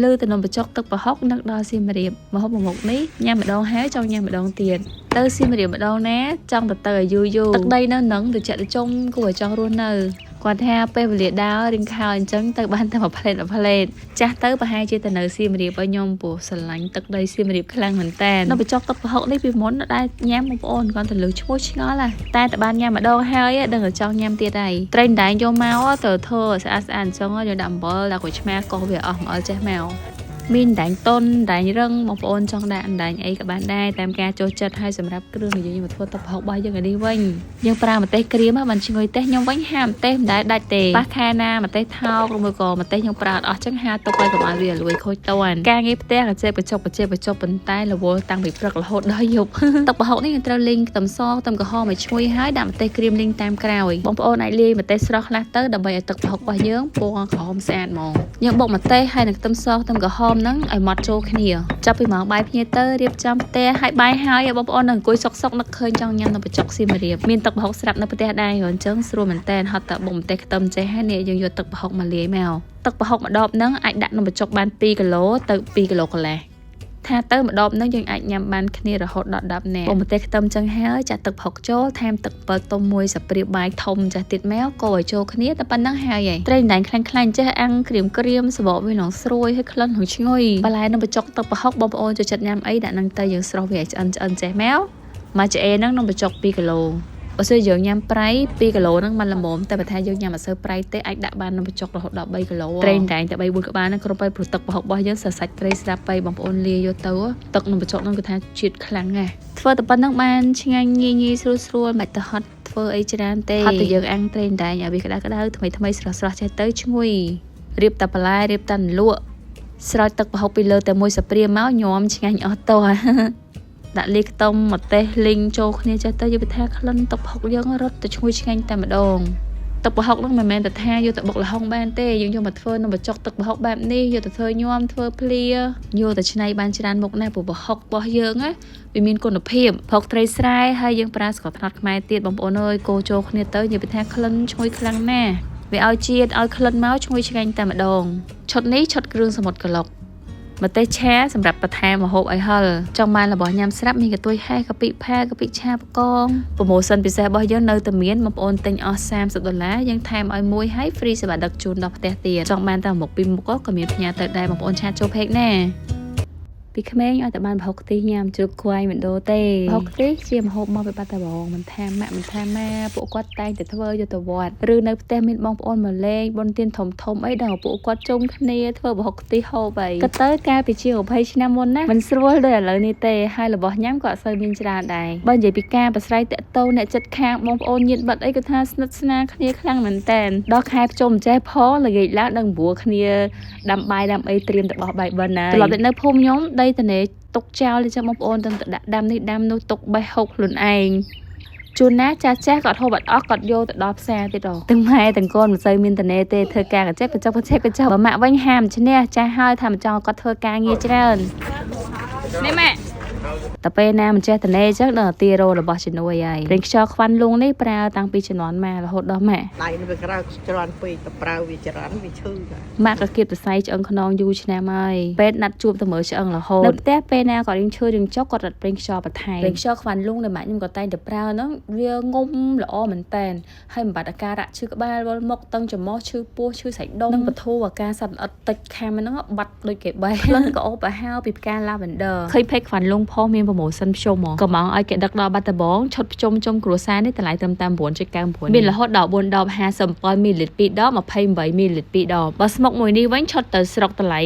លើទៅនំបញ្ចុកទឹកប្រហុកនឹកដល់សៀមរាបម្ហូបមួយមុខនេះញ៉ាំម្ដងហើយចង់ញ៉ាំម្ដងទៀតទៅសៀមរាបម្ដងណាចង់ទៅឲ្យយូរទឹកដីនៅនឹងទៅចាក់ទៅចុំគួរឲ្យចង់រស់នៅគាត់ថាពេលវេលាដើររៀងខោអញ្ចឹងទៅបានតែមួយផ្លេតចាស់ទៅប្រហែលជាទៅនៅសៀមរាបឲ្យខ្ញុំពោះស្រឡាញ់ទឹកដីសៀមរាបខ្លាំងមែនតើនំបញ្ចុកទឹកប្រហុកនេះពីមុនដែរញ៉ាំបងប្អូនគាត់ទៅលើឈ្មោះឆ្ងល់តែបានញ៉ាំម្ដងហើយដឹងតែចង់ញ៉ាំទៀតហើយត្រីដែងយកមកទៅធ្វើស្អាតអញ្ចឹងយកដាក់អំបិលដាក់ក្រូចឆ្មាកោសវាអស់អំបិលចេះមកមានដែងតុនដែងរឹងបងប្អូនចង់ដាក់ដែងអីក៏បានដែរតាមការចូលចិត្តហើយសម្រាប់គ្រឿងយើងមកធ្វើទឹកប្រហុករបស់យើងនេះវិញយើងប្រើម្ទេសក្រៀមបានឈ្ងុយទេសខ្ញុំវិញហាម្ទេសមិនដែលដាច់ទេប៉ះខែណាម្ទេសថោកឬមួយក៏ម្ទេសខ្ញុំប្រើអត់អស់ចឹងហាទុកឲ្យកុំឲ្យវាលួយខូចតន់ការងារផ្ទះក៏ចេះបញ្ចុកប៉ុន្តែរវល់តាំងពីព្រឹករហូតដល់យប់ទឹកប្រហុកនេះយើងត្រូវលីងខ្ទឹមសខ្ទឹមក្រហមឲ្យឈ្ងុយហើយដាក់ម្ទេសក្រៀមលីងតាមក្រោយបងប្អូនអាចលាយម្ទេសស្រស់ខ្លះទៅដើម្បីឲ្យទឹកប្រហុករបស់យើងពណ៌ក្រហមស្អាតហ្មងយើងបុកម្ទេសហើយនឹងខ្ទឹមសខ្ទឹមក្រហមហ្នឹងឲ្យម៉ត់ចូលគ្នាចាប់ពីម៉ោងបាយភ្ញាទៅរៀបចំផ្ទះឲ្យបាយហើយបងប្អូននឹងអង្គុយសុកនឹកឃើញចង់ញ៉ាំនំបញ្ចុកសៀមរាបមានទឹកប្រហុកស្រាប់នៅផ្ទះដែរអញ្ចឹងស្រួលមែនតើហត់តែបុកម្ទេសខ្ទឹមចេះហើយនេះយើងយកទឹកប្រហុកមកលាយមកទឹកប្រហុកម្ដបហ្នឹងអាចដាក់នំបញ្ចុកបាន2គីឡូទៅ2គីឡូកន្លះថាទៅម្ដបហ្នឹងយើងអាចញ៉ាំបានគ្នារហូតដល់10នាក់បុកម្ទេសខ្ទឹមចឹងហើយចាក់ទឹកប្រហុកចូលថែមទឹកអំបិលទុំមួយស្ព្រាបាយធំចាស់ទៀតមកកូរឲ្យចូលគ្នាតែប៉ុណ្្នឹងហើយត្រីដែងខ្លាញ់ចេះអាំងក្រៀមសបកវាឡងស្រួយហើយក្លិននឹងឈ្ងុយបន្លែនំបញ្ចុកទឹកប្រហុកបងប្អូនចូលចិត្តញ៉ាំអីដាក់នឹងទៅយើងស្រស់វាឲ្យឆ្អិនចេះមកមួយឆ្អេហ្នឹងនំបញ្ចុក2គីឡូបើសិនយើងញ៉ាំប្រៃ2គីឡូហ្នឹងมันល្មមតែបើថាយើងញ៉ាំអត់សូវប្រៃទេអាចដាក់បាននំបញ្ចុករហូតដល់3គីឡូត្រីដែងតែ3 4ក្បាលហ្នឹងគ្រាន់តែព្រោះទឹកប្រហុករបស់យើងសរសាច់ត្រីស្រាប់ទៅបងប្អូនលាយកទៅទឹកនំបញ្ចុកហ្នឹងគឺថាជាតិខ្លាំងណាស់ធ្វើតែប៉ុណ្្នឹងបានឆ្ងាញ់ងាយស្រួលមិនទៅហត់ធ្វើអីច្រើនទេហត់តែយើងអាំងត្រីដែងឲ្យវាក្តៅថ្មីស្រស់ចេះទៅឈ្ងុយរៀបតែបន្លែរៀបតែលក់ស្រោចទឹកប្រហុកពីលើតែមួយស្ព្រាមកញោមឆ្ងាញ់អស់តោះដាក់លីខ្ទឹមម្ទេសលីងចូលគ្នាចេះទៅយកទៅថាក្លិនទឹកប្រហុកយើងរត់ទៅឈ្ងុយឆ្ងាញ់តែម្ដងទឹកប្រហុកហ្នឹងមិនមែនតែថាយកទៅបុកល្ហុងបានទេយើងយកមកធ្វើនំបញ្ចុកទឹកប្រហុកបែបនេះយកទៅធ្វើញោមធ្វើភ្លាយកទៅច្នៃបានច្រើនមុខណាស់ព្រោះប្រហុករបស់យើងណាវាមានគុណភាពប្រហុកត្រីស្រែហើយយើងប្រើស្ករត្នោតខ្មែរទៀតបងប្អូនអើយកូរចូលគ្នាទៅយកទៅថាក្លិនឈ្ងុយខ្លាំងណាស់វាឲ្យជាតិឲ្យក្លិនមកឈ្ងុយឆ្ងាញ់តែម្ដងឈុតនេះឈុតគ្រឿងសមុទ្រក្លុកម្ទេសឆាសម្រាប់បន្ថែមម្ហូបឲ្យហិលចង់បានរបស់ញ៉ាំស្រាប់មានកន្ទុយហេះកាពិផាកាពិឆាបកងប្រូម៉ូសិនពិសេសរបស់យើងនៅតែមានបងប្អូនទិញអស់$30យើងថែមឲ្យមួយហើយ free សេវាដឹកជូនដល់ផ្ទះទៀតចង់បានតែមុខពីមុខក៏មានផ្ញើទៅដែរបងប្អូនឆាតចូល page ណាពីក្មេងឲ្យតែបានប្រហុកខ្ទិះញ៉ាំជ្រូកខ្វៃមិនដូរទេប្រហុកខ្ទិះជាម្ហូបមកពីបាត់ដំបងមិនថាម៉ាក់មិនថាម៉ាពួកគាត់តែងតែធ្វើយកទៅវត្តឬនៅផ្ទះមានបងប្អូនមកលេងបុណ្យទានធំអីដល់ពួកគាត់ជុំគ្នាធ្វើប្រហុកខ្ទិះហូបអីក៏ទៅកាលពីជា20ឆ្នាំមុនណាមិនស្រួលដូចឥឡូវនេះទេហើយរបស់ញ៉ាំក៏អត់សូវមានច្រើនដែរបើនិយាយពីការប្រស្រ័យតាក់ទងអ្នកចិត្តខាងបងប្អូនញាតិមិត្តអីក៏ថាស្និទ្ធស្នាលគ្នាខ្លាំងមែនតែនដល់ខែភ្ជុំចេះផងល្ងាចឡើងដឹងព្រោះគ្នាដាំបាយដាំអីត្រៀមទៅបោះបាយបិណ្ឌណាត្រឡប់ទៅនៅភូមិខ្ញុំដីតនេទុកចោលចឹងបងប្អូនទៅដាក់ដាំនេះដាំនោះទុកបេះហុកខ្លួនឯងជួនណាចាស់គាត់ហូបអត់អស់គាត់យកទៅដល់ផ្សារទៀតទាំងម៉ែទាំងកូនមិនសូវមានតនេទេធ្វើការកញ្ចេះបើម៉ាក់វិញហាមឈ្នះចាស់ហើយថាមិនចង់គាត់ធ្វើការងារច្រើននេះម៉ាក់តែពេលណាមិនចេះតនេចឹងដល់ទីរោរបស់ជំនួយហើយរៀងខ្យល់ខ្វាន់លងនេះប្រើតាំងពីជំនាន់ម៉ែរហូតដល់ម៉ាក់ដៃវាក្រៅច្រើនពេកទៅប្រើវាច្រើនវាឈឺម៉ាក់ក៏គៀបសរសៃឆ្អឹងខ្នងយូរឆ្នាំហើយពេទ្យណាត់ជួបទៅមើលឆ្អឹងរហូតនៅផ្ទះពេលណាគាត់រៀងឈឺរៀងចុកគាត់រត់ព្រិញខ្យល់បន្ថែមព្រិញខ្យល់ខ្វាន់លងដែលម៉ាក់ខ្ញុំក៏តែងតែប្រើហ្នឹងវាងុំល្អមែនតែនហើយមិនបាត់អាការៈឈឺក្បាលវល់មុខតឹងច្រមុះឈឺពោះឈឺសាច់ដុំនិងបន្ធូរអាការសត្វល្អិតតិចខាំហ្នឹងបាត់ដូចគេបេះក្លិនក៏អូបអាហារពីផ្កា lavender ឃើញពេកខ្វាន់លងផងមានប្រម៉ូសិនភ្ជុំហ្មងក៏មកឲ្យគេដឹកដល់បាត់ដំបងឈុតភ្ជុំគ្រួសារនេះតម្លៃត្រឹមតែ 9.99 មានរហូតដល់4ដប57មីលីលីត្រ2ដប28មីលីលីត្រ2ដបបើស្មុកមួយនេះវិញឈុតទៅស្រុកតម្លៃ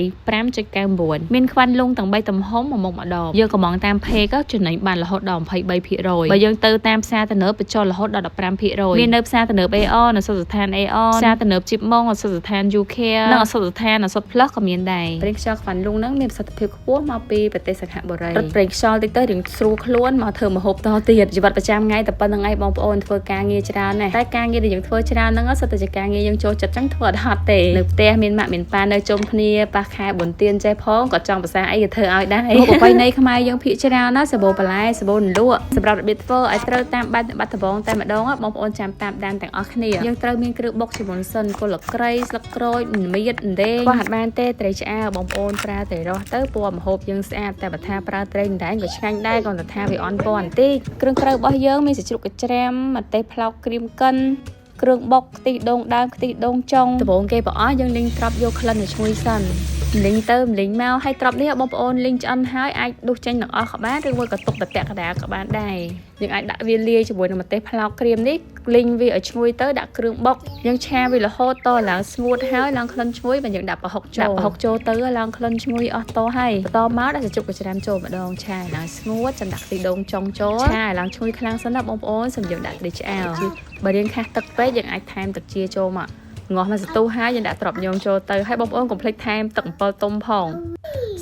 5.99 មានខ្វាន់លងទាំង3ទំហំមួយមុខម្ដងយើងក៏មកតាមផេកចំណេញបានរហូតដល់ 23% បើយើងទៅតាមផ្សារទំនើបបញ្ចុះរហូតដល់ 15% មាននៅផ្សារទំនើប AR នៅសុទ្ធស្ថាន AR ផ្សារទំនើប Chip Mong នៅសុទ្ធស្ថាន UK និងសុទ្ធស្ថានសុទ្ធ Plus ក៏មានដែរប្រេងខ្យល់ខ្វាន់លងហ្នឹងមានប្រសិទ្ធភាពខ្ពស់មកពីប្រទេសសិង្ហបុរីរថប្រេងខ្យ ល់តិចទៅរៀងស្រួលខ្លួនមកធ្វើម្ហូបតទៀតជីវិតប្រចាំថ្ងៃតែប៉ុណ្្នឹងឯងបងប្អូនធ្វើការងារច្រើនណាស់តែការងារដែលយើងធ្វើច្រើនហ្នឹងសិតតែជាការងារយើងចូលចិត្តចឹងធ្វើអត់ហត់ទេនៅផ្ទះមានម៉ាក់មានប៉ានៅជុំគ្នាប៉ះខែបុណ្យទានចេះផងក៏ចង់ភាសាអីក៏ធ្វើឲ្យដែរប្រពៃណីខ្មែរយើងភាគច្រើនណាសាប៊ូបន្លែសាប៊ូលក់សម្រាប់របៀបធ្វើឲ្យត្រូវតាមបាត់ដំបងតែម្ដងបងប្អូនចាំតាមដានទាំងអស់គ្នាយើងត្រូវមានគ្រឿងបុកជាមុនសិនគល់ក្រៃស្លឹកក្រូចមៀតអណ្ដែងខ្វះអត់បានទេត្រីឆ្អើរបងប្អូនប្រើត្រីរស់ទៅពណ៌ម្ហូបយើងស្អាតតែបើថាប្រើត្រីអណ្ដែងក៏ឆ្ងាញ់ដែរគ្រាន់តែថាវាអន់ពណ៌បន្តិចគ្រឿងក្រៅរបស់យើងមានសាច់ជ្រូកកញ្ច្រាំម្ទេសផ្លោកក្រៀមកិនគ្រឿងបុកខ្ទិះដូងដើមខ្ទិះដូងចុងដំបូងគេប្រអស់យើងលីងត្រាប់យកក្លិនឲ្យឈ្ងុយសិនលីងទៅលីងមកឲ្យត្រាប់នេះបងប្អូនលីងឆ្អិនហើយអាចដុសចេញទាំងអស់ក៏បានឬមួយក៏ទុកតែពាក់កណ្ដាលក៏បានដែរយើងអាចដាក់វាលាយជាមួយនឹងម្ទេសផ្លោកក្រៀមនេះលីងវាឲ្យឈ្ងុយទៅដាក់គ្រឿងបុកយើងឆាវារហូតតឡើងស្ងួតហើយឡើងក្លិនឈ្ងុយបើយើងដាក់ប្រហុកចូលទៅឡើងក្លិនឈ្ងុយអស់តហើយបន្តមកដាក់សាច់ជ្រូកកញ្ច្រាំចូលម្ដងឆាឡើងស្ងួតចាំដាក់ខ្ទិះដូងចុងចូលឆាឡើងឈ្ងុយខ្លាំងសិនណាបងប្អូនសូមយើងដាក់ត្រីឆ្អើរបើរៀងខាស់ទឹកពេកយើងអាចថែមទឹកជាចូលមកងាស់មកសន្ទុះហើយយើងដាក់ត្រប់ញងចូលទៅហើយបងប្អូនកុំភ្លេចថែមទឹកអំពិលទុំផង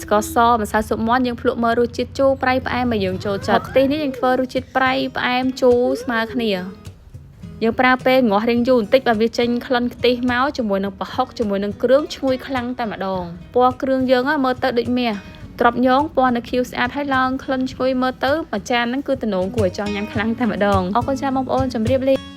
ស្ករសម្សៅស៊ុបមាន់យើងភ្លក់មើលរសជាតិជូរប្រៃផ្អែមមកយើងចូលចិត្តខ្ទិះនេះយើងធ្វើរសជាតិប្រៃផ្អែមជូរស្មើគ្នាយើងប្រើពេលងាស់រៀងយូរបន្តិចបើវាចេញក្លិនខ្ទិះមកជាមួយនឹងប្រហុកជាមួយនឹងគ្រឿងឈ្ងុយខ្លាំងតែម្ដងពណ៌គ្រឿងយើងមើលទៅដូចមាសត្រប់ញងពណ៌នៅខៀវស្អាតហើយឡើងក្លិនឈ្ងុយមើលទៅមួយចានហ្នឹងគឺតំណងគួរឲ្យចង់ញ៉ាំខ្លាំងតែម្ដងអរគុណចា៎បងប្អូនជម្រាបលា